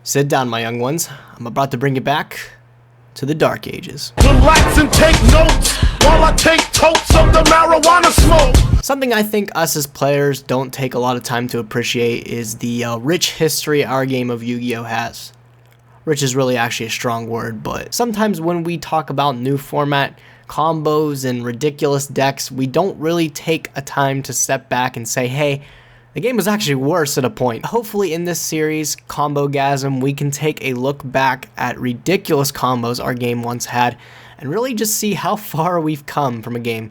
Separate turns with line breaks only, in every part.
Sit down, my young ones. I'm about to bring you back to the Dark Ages.
Relax and take notes while I take totes of the marijuana smoke.
Something I think us as players don't take a lot of time to appreciate is the rich history our game of Yu-Gi-Oh! Has. Rich is really actually a strong word, but sometimes when we talk about new format, combos, and ridiculous decks, we don't really take a time to step back and say, hey, the game was actually worse at a point. Hopefully in this series, Combogasm, we can take a look back at ridiculous combos our game once had and really just see how far we've come from a game.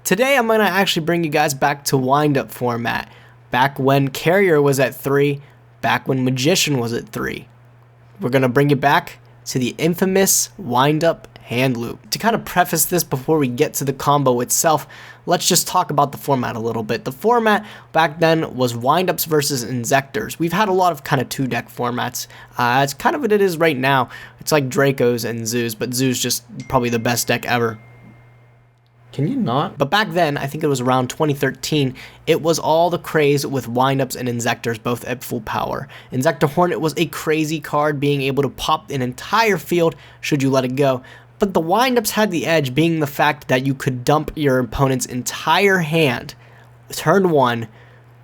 Today I'm going to actually bring you guys back to wind-up format, back when Carrier was at 3, back when Magician was at 3. We're going to bring you back to the infamous wind-up hand loop. To kind of preface this before we get to the combo itself, let's just talk about the format a little bit. The format back then was windups versus injectors. We've had a lot of kind of 2-deck formats. It's kind of what it is right now. It's like Dracos and Zoos, but Zoos just probably the best deck ever. Can you not? But back then, I think it was around 2013, it was all the craze with windups and injectors both at full power. Injector Hornet was a crazy card, being able to pop an entire field should you let it go. But the windups had the edge, being the fact that you could dump your opponent's entire hand turn 1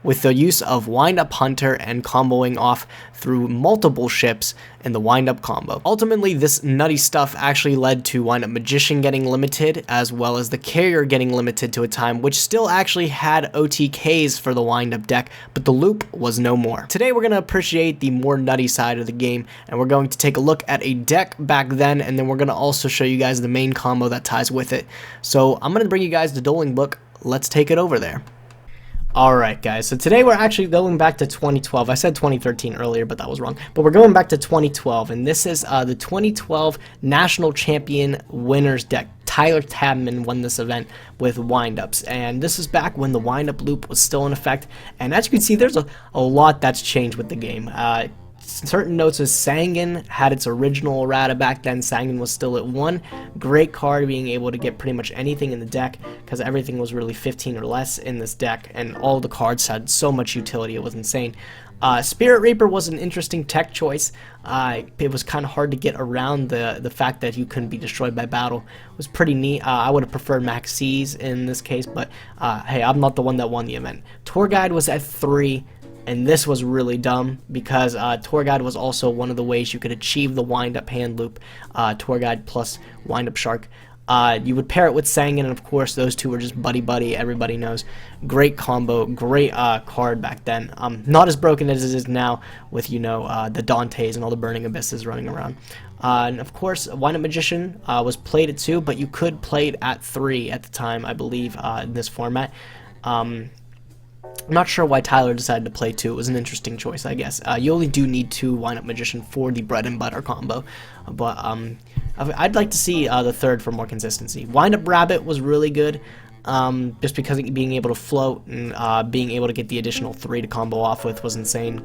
with the use of Wind-Up Hunter and comboing off through multiple ships in the Wind-Up combo. Ultimately, this nutty stuff actually led to Wind-Up Magician getting limited, as well as the Carrier getting limited to a time, which still actually had OTKs for the Wind-Up deck, but the loop was no more. Today, we're going to appreciate the more nutty side of the game, and we're going to take a look at a deck back then, and then we're going to also show you guys the main combo that ties with it. So, I'm going to bring you guys the Dueling Book. Let's take it over there. Alright guys, so today we're actually going back to 2012. I said 2013 earlier, but that was wrong. But we're going back to 2012, and this is the 2012 National Champion Winners deck. Tyler Tabman won this event with windups, and this is back when the windup loop was still in effect. And as you can see, there's a lot that's changed with the game. Certain notes is Sangan had its original errata back then. Sangan was still at 1. Great card, being able to get pretty much anything in the deck because everything was really 15 or less in this deck, and all the cards had so much utility, it was insane. Spirit Reaper was an interesting tech choice. It was kind of hard to get around the fact that you couldn't be destroyed by battle. It was pretty neat. I would have preferred Max C's in this case, but hey, I'm not the one that won the event. Tour Guide was at 3. And this was really dumb because Tour Guide was also one of the ways you could achieve the wind-up hand loop, Tour Guide plus wind-up Shark. You would pair it with Sangan, and of course those two were just buddy-buddy, everybody knows. Great combo, great card back then. Not as broken as it is now with, you know, the Dantes and all the Burning Abysses running around. And of course, Wind-Up Magician was played at 2, but you could play it at 3 at the time, I believe, in this format. I'm not sure why Tyler decided to play 2. It was an interesting choice, I guess. You only do need 2 Wind-Up Magician for the bread and butter combo, but I'd like to see the 3rd for more consistency. Wind-Up Rabbit was really good, just because being able to float and being able to get the additional 3 to combo off with was insane.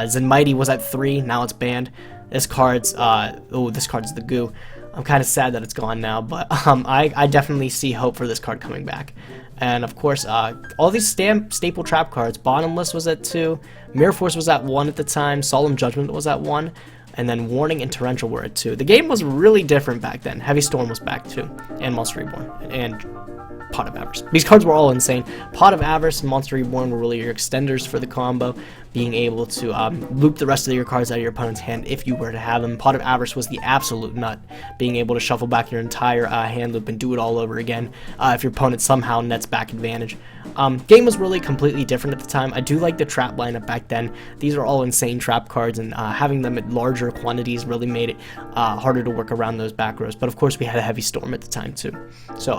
Zen Mighty was at 3, now it's banned. This card's this card's the goo. I'm kind of sad that it's gone now, but I definitely see hope for this card coming back. And of course, all these staple trap cards. Bottomless was at 2, Mirror Force was at 1 at the time, Solemn Judgment was at 1, and then Warning and Torrential were at 2. The game was really different back then. Heavy Storm was back too, and Monster Reborn, and Pot of Avarice. These cards were all insane. Pot of Avarice and Monster Reborn were really your extenders for the combo, being able to loop the rest of your cards out of your opponent's hand if you were to have them. Pot of Avarice was the absolute nut, being able to shuffle back your entire hand loop and do it all over again if your opponent somehow nets back advantage. Game was really completely different at the time. I do like the trap lineup back then. These are all insane trap cards, and having them at larger quantities really made it harder to work around those back rows. But of course, we had a Heavy Storm at the time too. So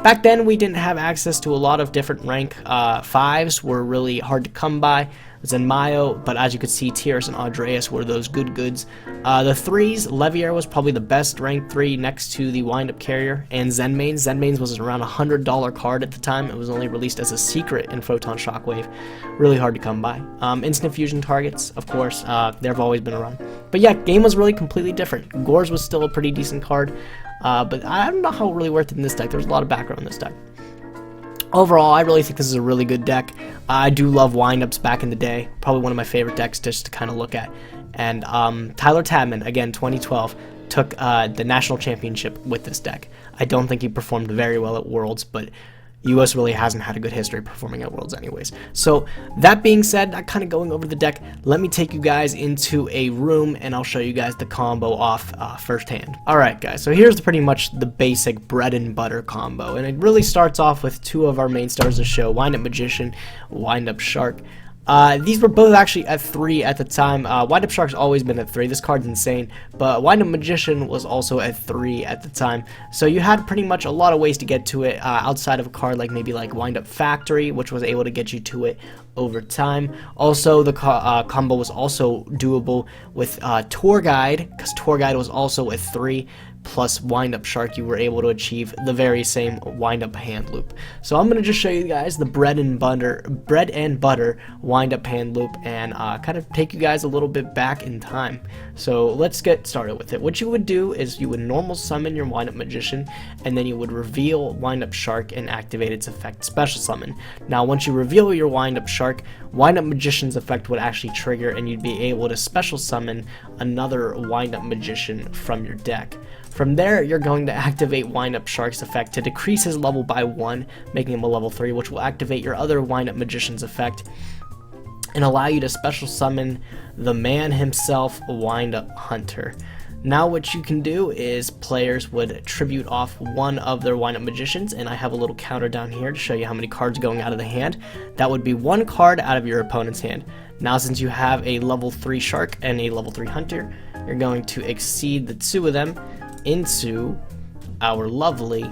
back then, we didn't have access to a lot of different rank 5s. Were really hard to come by. Zenmayo, but as you could see, Tierce and Andreas were those goods. The 3s, Levier was probably the best ranked 3 next to the Wind-Up Carrier, and Zenmaines. Zenmaines was around a $100 card at the time. It was only released as a secret in Photon Shockwave. Really hard to come by. Instant Fusion targets, of course, they've always been around. But yeah, game was really completely different. Gores was still a pretty decent card, but I don't know how it really worked in this deck. There's a lot of background in this deck. Overall, I really think this is a really good deck. I do love windups back in the day. Probably one of my favorite decks just to kind of look at. And Tyler Tabman, again, 2012, took the national championship with this deck. I don't think he performed very well at Worlds, but US really hasn't had a good history performing at Worlds anyways. So that being said, I'm kind of going over the deck. Let me take you guys into a room and I'll show you guys the combo off firsthand. Alright guys, so here's pretty much the basic bread and butter combo, and it really starts off with two of our main stars of the show, Windup Magician, Windup Shark. These were both actually at 3 at the time. Windup Shark's always been at 3. This card's insane. But Windup Magician was also at 3 at the time. So you had pretty much a lot of ways to get to it outside of a card like maybe like Windup Factory, which was able to get you to it over time. Also, the combo was also doable with Tour Guide, because Tour Guide was also at 3. Plus Windup Shark, you were able to achieve the very same windup hand loop. So I'm gonna just show you guys the bread and butter windup hand loop, and kind of take you guys a little bit back in time. So let's get started with it. What you would do is you would normal summon your Windup Magician, and then you would reveal Windup Shark and activate its effect special summon. Now once you reveal your Windup Shark, Windup Magician's effect would actually trigger, and you'd be able to special summon another Windup Magician from your deck. From there, you're going to activate Windup Shark's effect to decrease his level by 1, making him a level 3, which will activate your other Windup Magician's effect and allow you to special summon the man himself, Windup Hunter. Now what you can do is players would tribute off one of their Windup Magicians, and I have a little counter down here to show you how many cards going out of the hand. That would be 1 card out of your opponent's hand. Now since you have a level 3 Shark and a level 3 Hunter, you're going to exceed the 2 of them into our lovely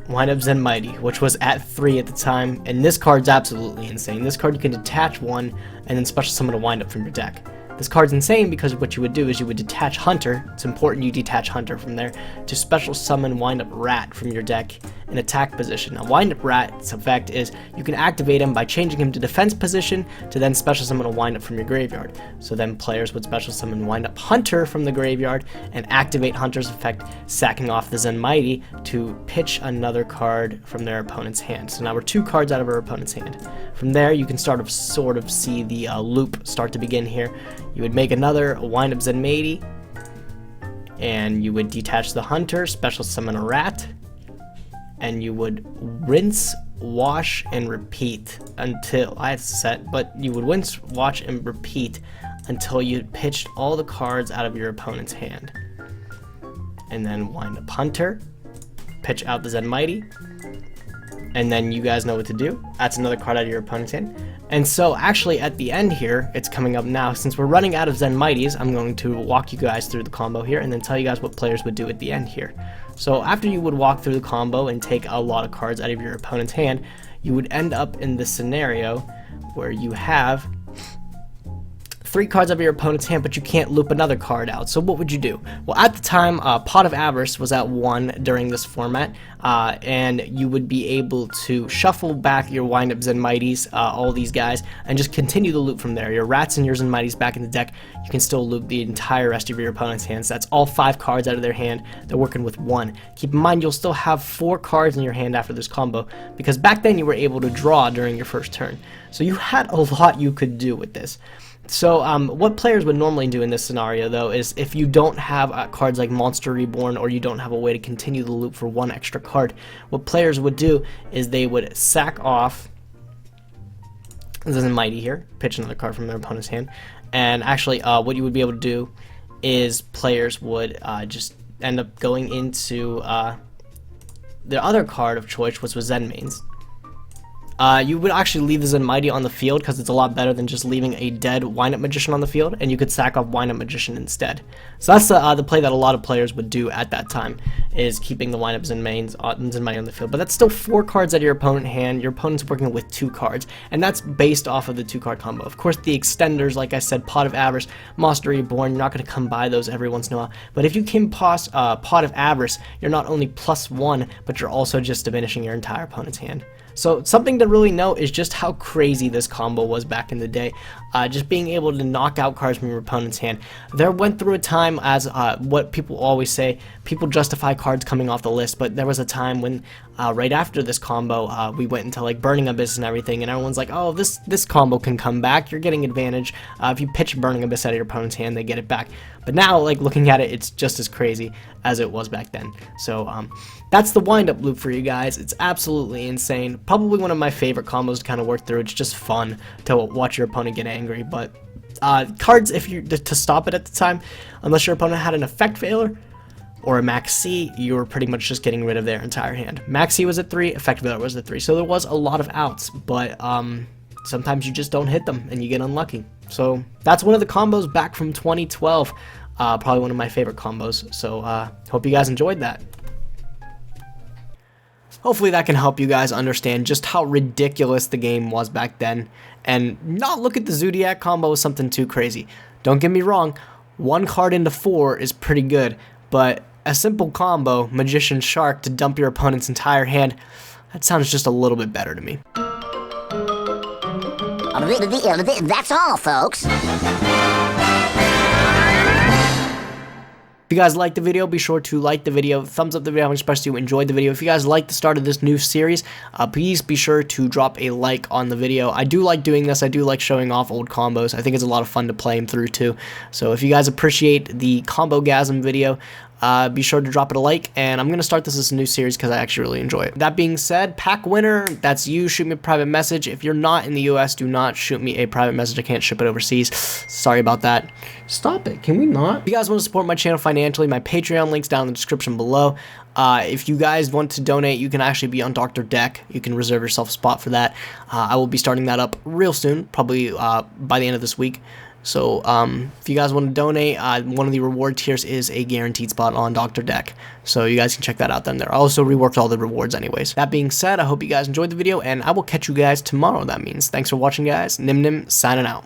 Windup Zenmighty, which was at 3 at the time, and this card's absolutely insane. This card you can detach one and then special summon a Windup from your deck. This card's insane because what you would do is you would detach Hunter. It's important you detach Hunter from there to special summon Windup Rat from your deck in attack position. Now Windup Rat's effect is you can activate him by changing him to defense position to then special summon a Windup from your graveyard. So then players would special summon Windup Hunter from the graveyard and activate Hunter's effect, sacking off the Zenmighty to pitch another card from their opponent's hand. So now we're 2 cards out of our opponent's hand. From there you can sort of see the loop start to begin here. You would make another Windup Zenmighty, and you would detach the Hunter, special summon a Rat, and you would rinse, wash, and repeat until I have to set, but you would rinse, wash, and repeat until you pitched all the cards out of your opponent's hand. And then Windup Hunter, pitch out the Zenmighty, and then you guys know what to do. That's another card out of your opponent's hand. And so actually at the end here, it's coming up now, since we're running out of Zenmighties, I'm going to walk you guys through the combo here and then tell you guys what players would do at the end here. So after you would walk through the combo and take a lot of cards out of your opponent's hand, you would end up in this scenario where you have 3 cards out of your opponent's hand, but you can't loop another card out. So what would you do? Well, at the time, Pot of Avarice was at 1 during this format, and you would be able to shuffle back your Windup Zenmighties, all these guys, and just continue the loop from there. Your Rats and your Zenmighties back in the deck, you can still loop the entire rest of your opponent's hands. That's all 5 cards out of their hand. They're working with 1. Keep in mind, you'll still have 4 cards in your hand after this combo, because back then you were able to draw during your first turn. So you had a lot you could do with this. So what players would normally do in this scenario though is if you don't have cards like Monster Reborn, or you don't have a way to continue the loop for 1 extra card, what players would do is they would sack off the Zenmighty here, pitch another card from their opponent's hand, and actually what you would be able to do is players would just end up going into the other card of choice, which was Zenmains. You would actually leave the Zenmighty on the field because it's a lot better than just leaving a dead Windup Magician on the field, and you could sack off Windup Magician instead. So that's the play that a lot of players would do at that time, is keeping the Windup Zenmighty on the field. But that's still 4 cards out of your opponent's hand. Your opponent's working with 2 cards, and that's based off of the 2-card combo. Of course, the extenders, like I said, Pot of Avarice, Monster Reborn, you're not going to come by those every once in a while. But if you can Pot of Avarice, you're not only +1, but you're also just diminishing your entire opponent's hand. So something to really note is just how crazy this combo was back in the day. Just being able to knock out cards from your opponent's hand. There went through a time, as what people always say, people justify cards coming off the list, but there was a time when right after this combo, we went into like Burning Abyss and everything, and everyone's like, oh, this combo can come back, you're getting advantage. If you pitch Burning Abyss out of your opponent's hand, they get it back. But now, like, looking at it, it's just as crazy as it was back then. So that's the wind-up loop for you guys. It's absolutely insane. Probably one of my favorite combos to kind of work through. It's just fun to watch your opponent get angry. But cards, if you to stop it at the time, unless your opponent had an effect failure or a max C, you were pretty much just getting rid of their entire hand. Max C was at 3, effect failure was at 3, so there was a lot of outs, but sometimes you just don't hit them and you get unlucky. So that's one of the combos back from 2012. Probably one of my favorite combos. So hope you guys enjoyed that. Hopefully that can help you guys understand just how ridiculous the game was back then, and not look at the Zodiac combo as something too crazy. Don't get me wrong, 1 card into 4 is pretty good, but a simple combo, Magician Shark, to dump your opponent's entire hand, that sounds just a little bit better to me.
That's all, folks.
If you guys liked the video, be sure to like the video, thumbs up the video, I'm expressed you enjoyed the video. If you guys like the start of this new series, please be sure to drop a like on the video. I do like doing this. I do like showing off old combos. I think it's a lot of fun to play them through too. So if you guys appreciate the Combogasm video, be sure to drop it a like, and I'm going to start this as a new series because I actually really enjoy it. That being said, pack winner, that's you. Shoot me a private message. If you're not in the US, do not shoot me a private message. I can't ship it overseas. Sorry about that. Stop it. Can we not? If you guys want to support my channel financially, my Patreon link's down in the description below. If you guys want to donate, you can actually be on Dr. Deck. You can reserve yourself a spot for that. I will be starting that up real soon, probably by the end of this week. So if you guys want to donate, one of the reward tiers is a guaranteed spot on Dr. Deck. So you guys can check that out then there. I also reworked all the rewards anyways. That being said, I hope you guys enjoyed the video, and I will catch you guys tomorrow, that means. Thanks for watching, guys. Nim Nim, signing out.